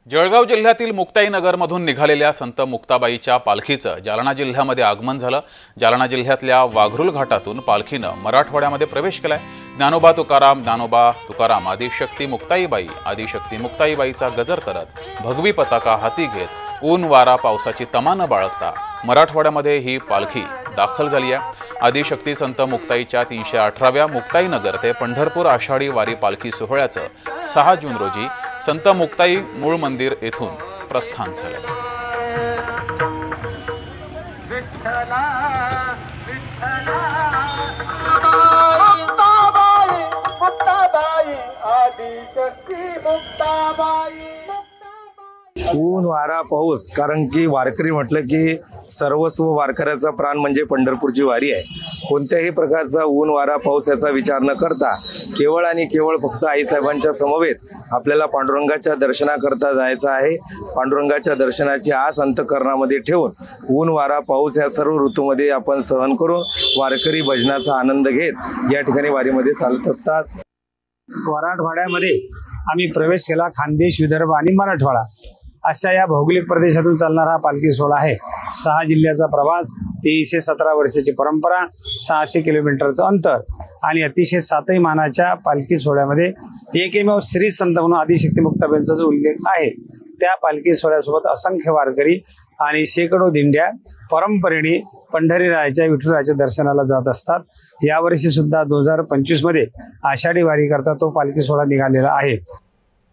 जळगाव जिल्ह्यातील मुक्ताईनगरमधून निघालेल्या संत मुक्ताबाईच्या पालखीचं जालना जिल्ह्यामध्ये आगमन झालं। जालना जिल्ह्यातल्या वाघरूल घाटातून पालखीनं मराठवाड्यामध्ये प्रवेश केलाय। ज्ञानोबा तुकाराम आदिशक्ती मुक्ताईबाईचा गजर करत भगवी पताका हाती घेत ऊन वारा पावसाची तमा न बाळगता मराठवाड्यामध्ये ही पालखी दाखल झाली आहे। आदिशक्ती संत मुक्ताईच्या 318व्या मुक्ताईनगर ते पंढरपूर आषाढी वारी पालखी सोहळ्याचं 6 जून रोजी संत मुक्ताई मूळ मंदिर येथून प्रस्थान झालं। ऊन वारा पाऊस, कारण की वारकरी म्हटलं की सर्वस्व वारकऱ्याचा प्राण म्हणजे पंढरपूरची वारी आहे। कोणत्याही प्रकारचा ऊन वारा पाऊस याचा विचार न करता केवळ आणि केवळ फक्त आईसाहेबांच्या समवेत आपल्याला पांडुरंगाच्या दर्शनाकरता जायचं आहे। पांडुरंगाच्या दर्शनाची आस अंतःकरणामध्ये ठेवून ऊन वारा पाऊस या सर्व ऋतूमध्ये आपण सहन करून वारकरी भजनाचा आनंद घेत या ठिकाणी वारीमध्ये चालत असतात। मराठवाड्यामध्ये आम्ही प्रवेश केला। खानदेश, विदर्भ आणि मराठवाडा अशा या भौगोलिक प्रदेशातून चालणारा हा पालखी सोहळा आहे। 6 जिल्ह्याचा प्रवास, 317 वर्षाची परंपरा, 600 किलोमीटरचं अंतर आणि अतिशय 7ही मानाच्या पालखी सोहळ्यामध्ये एकमेव श्री संत म्हणून आदिशक्ती मुक्ताबाईंचा जो उल्लेख आहे त्या पालखी सोहळ्यासोबत असंख्य वारकरी आणि शेकडो दिंड्या परंपरेने पंढरीरायाच्या विठुरायाच्या दर्शनाला जात असतात। यावर्षी सुद्धा 2025 मध्ये आषाढी वारी करता तो पालखी सोहळा निघालेला आहे।